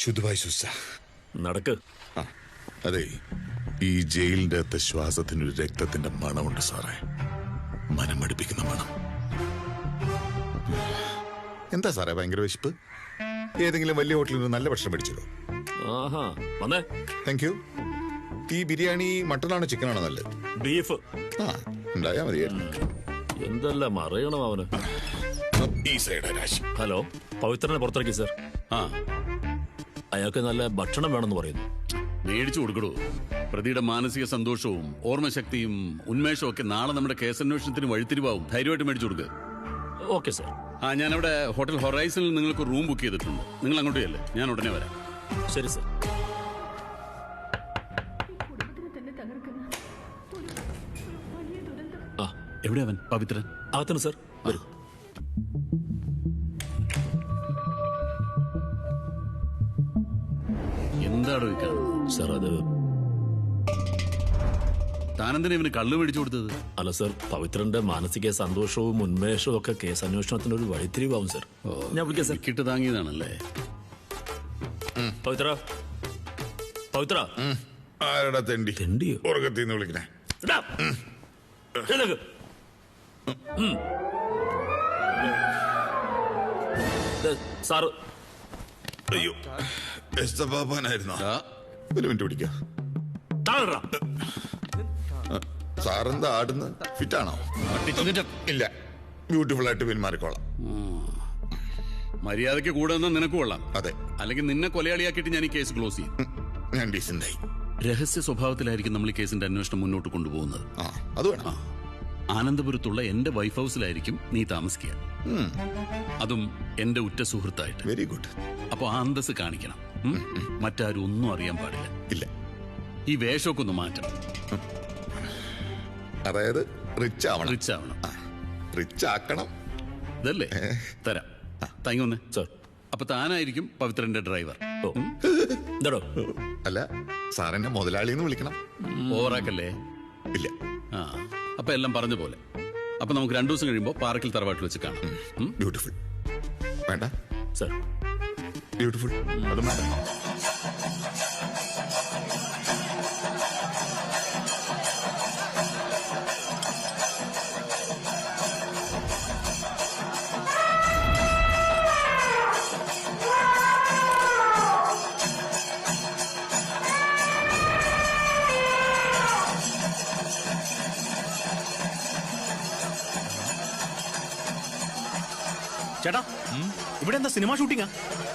ശുദ്ധമായി സുസ നടക്ക്. അതെ, ഈ ജയിലിന്റെ അകത്ത് ശ്വാസത്തിനൊരു രക്തത്തിന്റെ മണമുണ്ട് സാറേ. മനമടുപ്പിക്കുന്ന മണം. എന്താ സാറേ ഭയങ്കര വിശപ്പ്? ഏതെങ്കിലും വലിയ ഹോട്ടലിൽ നിന്ന് നല്ല ഭക്ഷണം മേടിച്ചോ? വന്നേ. Thank you. ഈ ബിരിയാണി മട്ടനാണോ ചിക്കനാണോ നല്ലത്? ബീഫ്. ഉണ്ടായാ മതിയായിരുന്നു. എന്തെല്ലാം അറിയണം അവന്. ഈ സൈഡ് രാശി. ഹലോ, പവിത്രനെ പുറത്തിറക്കി സർ. അയാൾക്ക് നല്ല ഭക്ഷണം വേണമെന്ന് പറയുന്നു. മേടിച്ചു കൊടുക്കടൂ. പ്രതിയുടെ മാനസിക സന്തോഷവും ഓർമ്മശക്തിയും ഉന്മേഷവും ഒക്കെ നാളെ നമ്മുടെ കേസന്വേഷണത്തിന് വഴിത്തിരിവാവും. ധൈര്യമായിട്ട് മേടിച്ചു കൊടുക്കുക. Okay sir. ഞാനവിടെ ഹോട്ടൽ ഹൊറൈസണിൽ നിങ്ങൾക്ക് റൂം ബുക്ക് ചെയ്തിട്ടുണ്ട്. നിങ്ങൾ അങ്ങോട്ട് ചെല്ലേ, ഞാൻ ഉടനെ വരാം. ശരി സർ. എവിടെ അവൻ? പവിത്രൻ അകത്തന്നെ സർ. വരൂ. എന്താണോ ഈ കാണുന്നത്? സർ, അത് താനെന്തിനാ ഇവന് കള്ളു മേടിച്ചു കൊടുത്തത്? അല്ല സർ, പവിത്രന്റെ മാനസിക സന്തോഷവും ഉന്മേഷവും ഒക്കെ കേസ് അന്വേഷണത്തിന് ഒരു വഴിത്തിരിവാവും സർ. ഞാൻ വിളിക്കാം സർ. കിട്ട് താങ്ങിയതാണല്ലേ. പവിത്ര, പവിത്ര. ആരടാ തെണ്ടി? തെണ്ടിയോ? ഉറക്കത്തിന്ന് വിളിക്കണേ. സാറ്. അയ്യോ, പാപ്പാനായിരുന്നോ? ഒരു മിനിറ്റ് പിടിക്കാം. സാറെന്താ ആടുന്ന്? ഫിറ്റാണോ? ഇല്ല, ബ്യൂട്ടിഫുൾ ആയിട്ട് പെരുമാറിക്കോളാം. മര്യാദയ്ക്ക് കൂടെ നിന്നാ നിനക്ക് കൊള്ളാം. അതെ, അല്ലെങ്കിൽ നിന്നെ കൊലയാളിയാക്കിയിട്ട് ഞാൻ ഈ കേസ് ക്ലോസ് ചെയ്യും. ഞാൻ ഡീസന്റായി. രഹസ്യ സ്വഭാവത്തിലായിരിക്കും നമ്മൾ ഈ കേസിന്റെ അന്വേഷണം മുന്നോട്ട് കൊണ്ടുപോകുന്നത്. അത് വേണം. ആനന്ദപുരത്തുള്ള എന്റെ വൈഫ് ഹൗസിലായിരിക്കും നീ താമസിക്കുക. അതും എന്റെ ഉറ്റ സുഹൃത്തായിട്ട്. Very good. അപ്പൊ ആ അന്തസ് കാണിക്കണം. മറ്റാരും ഒന്നും അറിയാൻ പാടില്ല. ഇല്ല. ഈ വേഷമൊക്കെ ഒന്ന് മാറ്റണം. അതായത് റിച്ച് ആവണം. റിച്ച് ആവണം. റിച്ച് ആക്കണം. ഇതല്ലേ? തരാം. താങ്കൊന്ന് സർ. അപ്പൊ താനായിരിക്കും പവിത്രന്റെ ഡ്രൈവർ. അല്ല, സാറെന്നെ മുതലാളിന്ന് വിളിക്കണം. ഓവറാക്കല്ലേ? ഇല്ല. അപ്പൊ എല്ലാം പറഞ്ഞ പോലെ. അപ്പൊ നമുക്ക് 2 ദിവസം കഴിയുമ്പോ പാർക്കിൽ തറവാട്ടിൽ വെച്ച് കാണാം. ബ്യൂട്ടിഫുൾ. വേണ്ട സർ. ബ്യൂട്ടിഫുൾ. അതും വേണ്ട. ചേട്ടാ, ഇവിടെ എന്താ സിനിമ ഷൂട്ടിംഗാ?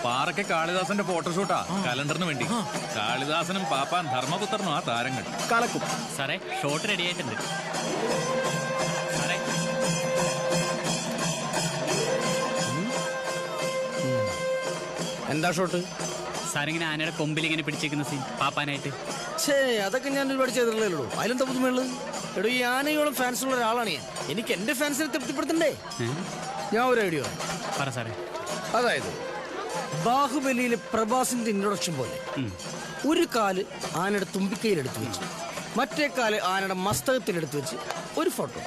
പാറയ്ക്ക് കാളിദാസന്റെ ഫോട്ടോഷൂട്ടാ, കലണ്ടറിന് വേണ്ടി. കാളിദാസനും പാപ്പാൻ ധർമ്മപുത്രനും ആ താരങ്ങൾ കലക്കും. സാറേ, ഷോട്ട് റെഡി ആയിട്ടുണ്ട്. സാറേ, എന്താ ഷോട്ട്? സാറിങ്ങനെ ആനയുടെ കൊമ്പിൽ ഇങ്ങനെ പിടിച്ചേക്കുന്ന സീൻ പാപ്പാനായിട്ട്. അതൊക്കെ ഞാൻ ഒരുപാട് ചെയ്തിട്ടുള്ളൂ. അതിലെന്താ പുതുമയുള്ളൂ? എടോ, ഈ ആനയോളം ഫാൻസ് ഉള്ള ഒരാളാണ് ഞാൻ. എനിക്ക് എന്റെ ഫാൻസിനെ തൃപ്തിപ്പെടുത്തണ്ടേ? ഞാൻ ഒരു ഐഡിയ പറ സാറേ. അതായത് ബാഹുബലിയിലെ പ്രഭാസിന്റെ ഇൻട്രൊഡക്ഷൻ പോലെ ഒരു കാല് ആനയുടെ തുമ്പിക്കൈയിൽ എടുത്തു വെച്ച്, മറ്റേ കാല് ആനയുടെ മസ്തകത്തിൽ എടുത്തു വെച്ച് ഒരു ഫോട്ടോ.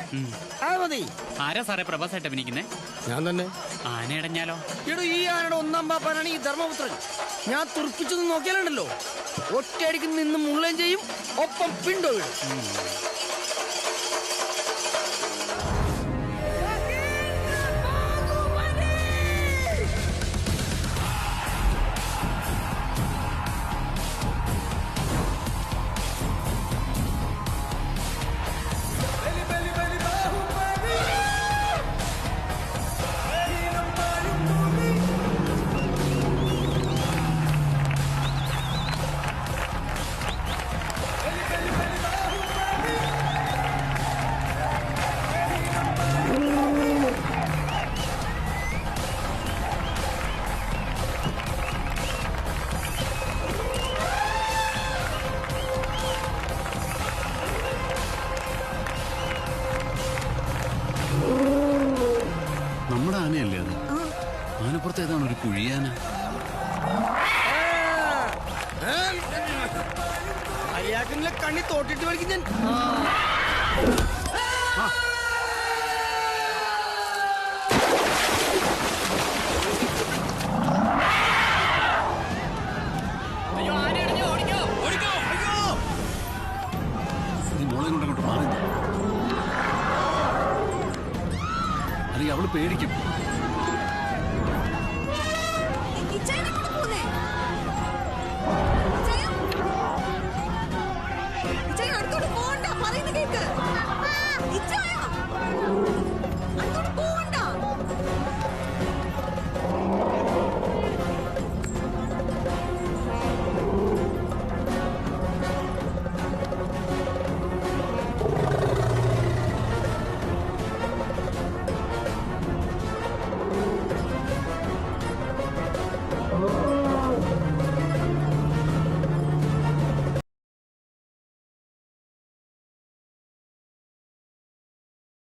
മതി. ആരാ സാറേ പ്രഭാസായിട്ട് അഭിനയിക്കുന്നേ? ഞാൻ തന്നെ. ആനയടഞ്ഞാലോ? എടോ, ഈ ആനയുടെ 1-ാം പാപ്പാനാണ് ഈ ധർമ്മപുത്രൻ. ഞാൻ തുറപ്പിച്ചൊന്നും നോക്കിയാലുണ്ടല്ലോ, ഒറ്റയടിക്ക് നിന്ന് മുള്ളേം ചെയ്യും, ഒപ്പം പിണ്ടോ വീഴും. നമ്മുടെ ആനയല്ലേ അത്? ആനപ്പുറത്ത് ഏതാണ് ഒരു കുഴിയാന? അയാൾക്കില്ല കണ്ണി തോട്ടിട്ട് വലിക്കും ഞാൻ. അല്ലെങ്കിൽ അവള് പേടിക്കും.